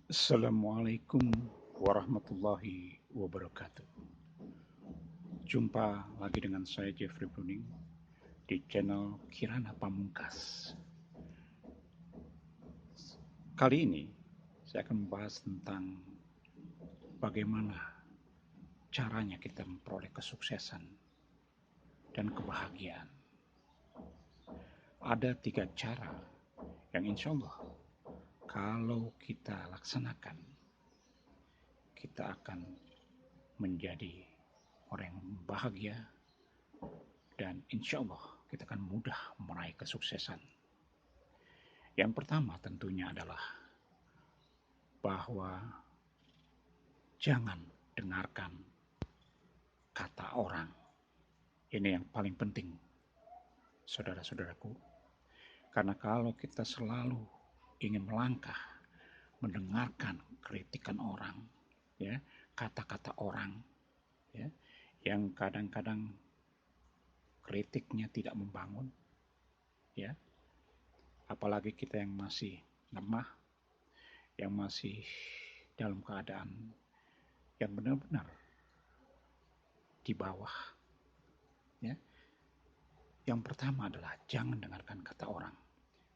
Assalamualaikum warahmatullahi wabarakatuh. Jumpa lagi dengan saya Jeffrey Bruning di channel Kirana Pamungkas. Kali ini saya akan membahas tentang bagaimana caranya kita memperoleh kesuksesan dan kebahagiaan. Ada 3 cara yang insya Allah kalau kita laksanakan, kita akan menjadi orang yang bahagia dan insya Allah kita akan mudah meraih kesuksesan. Yang pertama tentunya adalah bahwa jangan dengarkan kata orang. Ini yang paling penting, saudara-saudaraku. Karena kalau kita selalu ingin melangkah, mendengarkan kritikan orang, ya, kata-kata orang, ya, yang kadang-kadang kritiknya tidak membangun, ya, apalagi kita yang masih lemah, yang masih dalam keadaan yang benar-benar di bawah, ya. Yang pertama adalah jangan dengarkan kata orang.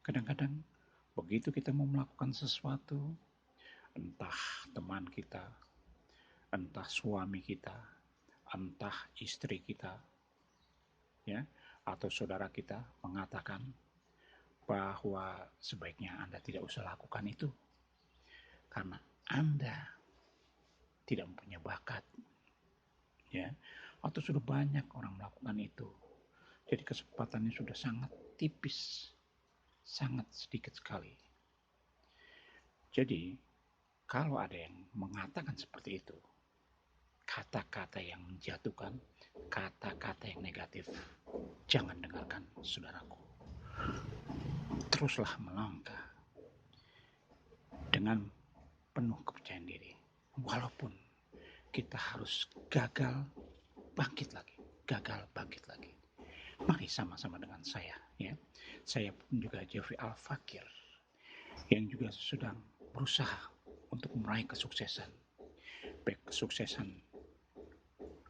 Kadang-kadang begitu kita mau melakukan sesuatu, entah teman kita, entah suami kita, entah istri kita, ya, atau saudara kita mengatakan bahwa sebaiknya Anda tidak usah lakukan itu karena Anda tidak mempunyai bakat, ya, atau sudah banyak orang melakukan itu. Jadi kesempatannya sudah sangat tipis, sangat sedikit sekali. Jadi kalau ada yang mengatakan seperti itu, kata-kata yang menjatuhkan, kata-kata yang negatif, jangan dengarkan, saudaraku. Teruslah melangkah dengan penuh kepercayaan diri. Walaupun kita harus gagal, bangkit lagi. Gagal, bangkit lagi. Mari sama-sama dengan saya, ya. Saya pun juga Jeffrey Al-Fakir yang juga sedang berusaha untuk meraih kesuksesan. Baik kesuksesan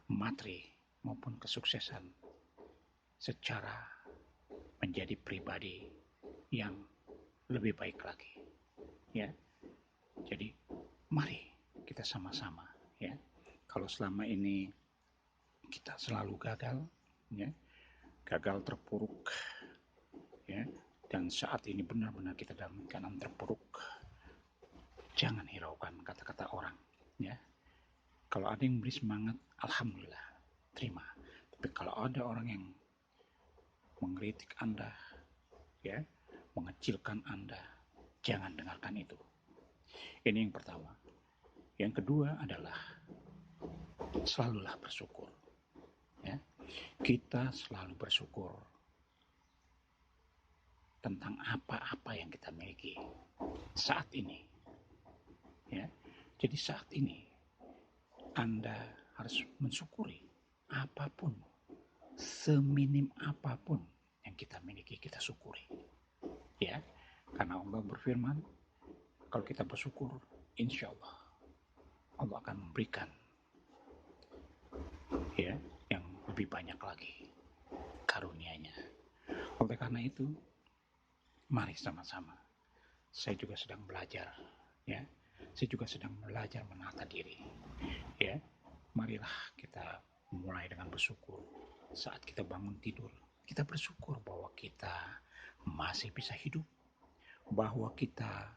materi maupun kesuksesan secara menjadi pribadi yang lebih baik lagi, ya. Jadi mari kita sama-sama, ya. Kalau selama ini kita selalu gagal, ya, gagal terpuruk, ya, dan saat ini benar-benar kita dalam keadaan terpuruk, jangan hiraukan kata-kata orang, ya. Kalau ada yang beri semangat, alhamdulillah, terima. Tapi kalau ada orang yang mengkritik Anda, ya, mengecilkan Anda, jangan dengarkan itu. Ini yang pertama. Yang kedua adalah selalulah bersyukur, ya. Kita selalu bersyukur tentang apa-apa yang kita miliki saat ini, ya. Jadi saat ini Anda harus mensyukuri apapun, seminim apapun yang kita miliki, kita syukuri, ya. Karena Allah berfirman, kalau kita bersyukur, insya Allah Allah akan memberikan, ya, yang lebih banyak lagi karunia-Nya. Oleh karena itu, mari sama-sama. Saya juga sedang belajar, ya. Saya juga sedang belajar menata diri, ya. Marilah kita mulai dengan bersyukur. Saat kita bangun tidur, kita bersyukur bahwa kita masih bisa hidup, bahwa kita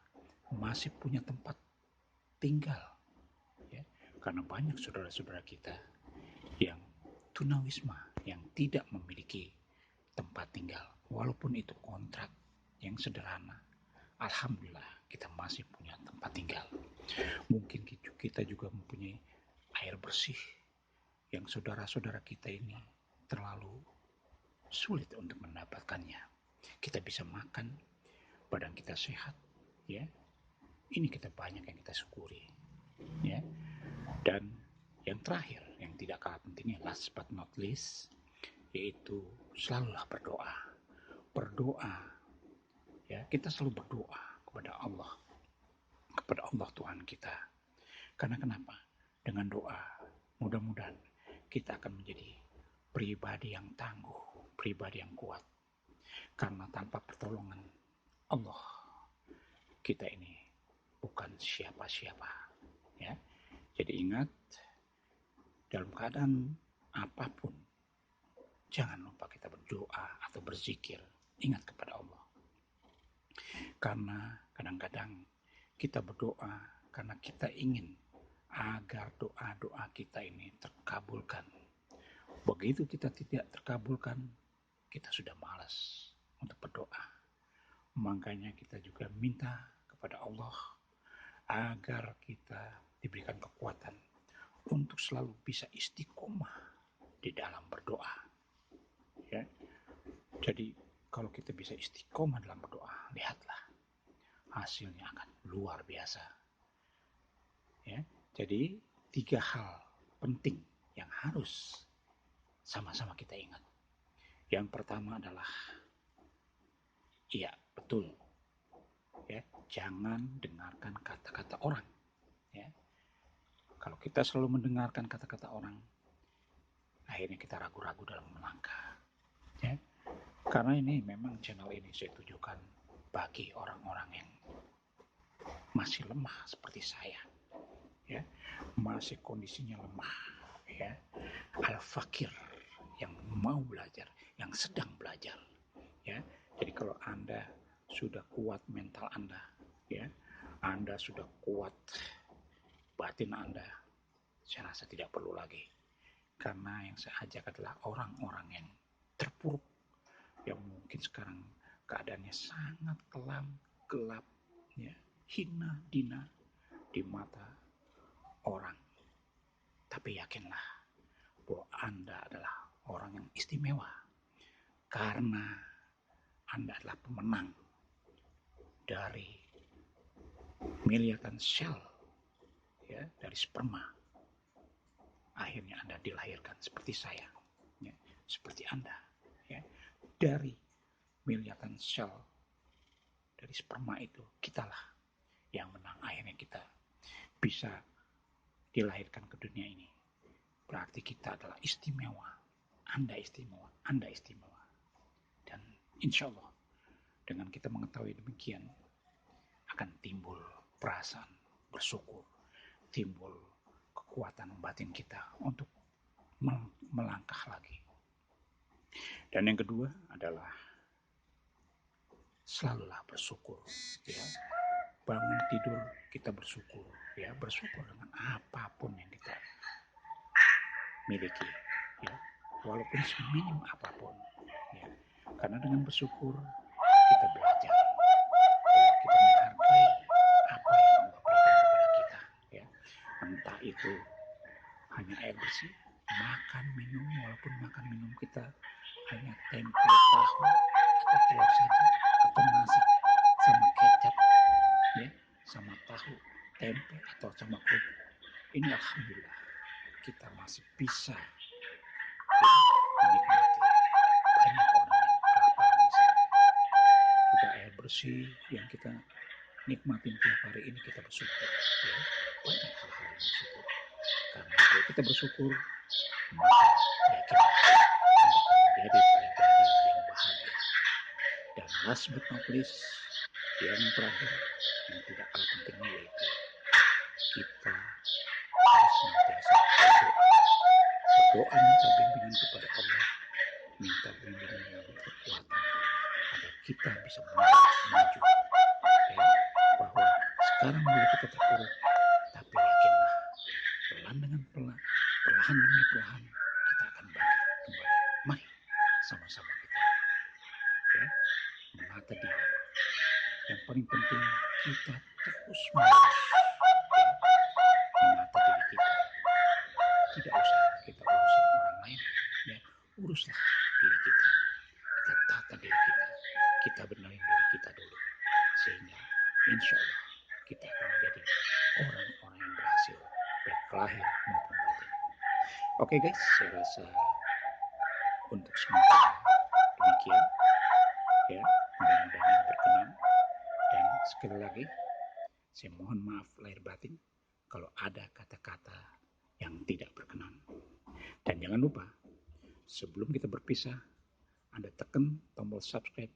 masih punya tempat tinggal, ya. Karena banyak saudara-saudara kita yang tunawisma, yang tidak memiliki tempat tinggal, walaupun itu kontrak yang sederhana. Alhamdulillah kita masih punya tempat tinggal. Mungkin kita juga mempunyai air bersih yang saudara-saudara kita ini terlalu sulit untuk mendapatkannya. Kita bisa makan, badan kita sehat, ya. Ini kita banyak yang kita syukuri, ya. Dan yang terakhir, yang tidak kalah pentingnya, last but not least, yaitu selalulah berdoa. Berdoa, ya, kita selalu berdoa kepada Allah. kepada Allah Tuhan kita. Karena kenapa? Dengan doa, mudah-mudahan kita akan menjadi pribadi yang tangguh, pribadi yang kuat. Karena tanpa pertolongan Allah, kita ini bukan siapa-siapa. Ya. Jadi ingat, dalam keadaan apapun, jangan lupa kita berdoa atau berzikir. Ingat kepada Allah. Karena kadang-kadang kita berdoa karena kita ingin agar doa-doa kita ini terkabulkan. Begitu kita tidak terkabulkan, kita sudah malas untuk berdoa. Makanya kita juga minta kepada Allah agar kita diberikan kekuatan untuk selalu bisa istiqomah di dalam berdoa. Ya. Jadi kalau kita bisa istiqomah dalam berdoa, lihatlah hasilnya akan luar biasa. Ya. Jadi 3 hal penting yang harus sama-sama kita ingat. Yang pertama adalah, iya betul, ya, jangan dengarkan kata-kata orang. Ya. Kalau kita selalu mendengarkan kata-kata orang, akhirnya kita ragu-ragu dalam melangkah. Ya. Karena ini memang channel ini saya tujukan bagi orang-orang yang masih lemah seperti saya, ya, masih kondisinya lemah, ya, al-fakir yang mau belajar, yang sedang belajar, ya. Jadi kalau Anda sudah kuat mental Anda, ya, Anda sudah kuat batin Anda, saya rasa tidak perlu lagi. Karena yang saya ajak adalah orang-orang yang terpuruk, yang mungkin sekarang keadaannya sangat kelam, gelap, ya, hina, dina di mata orang. Tapi yakinlah bahwa Anda adalah orang yang istimewa karena Anda adalah pemenang dari miliaran sel, ya, dari sperma. Akhirnya Anda dilahirkan seperti saya, ya, seperti Anda, ya, dari miliaran sel dari sperma itu. Kitalah yang menang. Akhirnya kita bisa dilahirkan ke dunia ini. Berarti kita adalah istimewa. Anda istimewa, Anda istimewa. Dan insya Allah dengan kita mengetahui demikian, akan timbul perasaan bersyukur, timbul kekuatan batin kita untuk melangkah lagi. Dan yang kedua adalah selalulah bersyukur, ya. Bangun tidur kita bersyukur, ya, bersyukur dengan apapun yang kita miliki, ya, walaupun seminim apapun, ya. Karena dengan bersyukur kita belajar bahwa kita menghargai apa yang Allah berikan kepada kita, ya. Entah itu hanya air bersih, makan minum, walaupun makan minum kita hanya tempe, tahu, atau telur saja, atau nasi sama kecap, ya, sama tahu, tempe, atau sama kerupuk. Ini alhamdulillah kita masih bisa, ya, menikmati. Banyak orang yang kelaparan di sana. Juga air bersih yang kita nikmatin tiap hari ini kita bersyukur, ya. Banyak hal-hal yang bersyukur. Karena kalau kita bersyukur, maka yakin Anda akan menjadi pribadi yang bahagia. Dan last but not least, yang terakhir, yang tidak kalah pentingnya, yaitu kita harus senantiasa berdoa. Berdoa minta bimbingan kepada Allah, minta bimbingan yang berkekuatan agar kita bisa maju, ya, bahwa sekarang mulai kita terpuruk, tapi yakinlah pelan dengan pelan, perlahan demi perlahan kita akan bangkit kembali. Mari sama-sama kita, ya, menata diri. Yang paling penting kita terus menerus, ya, menata diri kita. Tidak usah kita urusin orang lain, ya, uruslah diri kita. Kita tata diri kita, kita benarin diri kita dulu, sehingga insya Allah kita akan menjadi orang-orang yang berhasil, baik lahir maupun batin. Oke guys, saya rasa untuk sementara demikian, ya, mudah-mudahan berkenan. Dan sekali lagi Saya mohon maaf lahir batin kalau ada kata-kata yang tidak berkenan. Dan jangan lupa, sebelum kita berpisah, Anda tekan tombol subscribe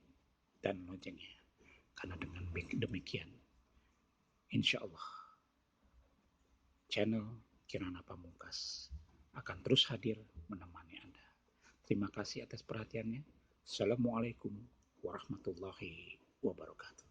dan loncengnya. Karena dengan demikian, insya Allah, channel Kirana Pamungkas akan terus hadir menemani Anda. Terima kasih atas perhatiannya. Assalamualaikum warahmatullahi wabarakatuh.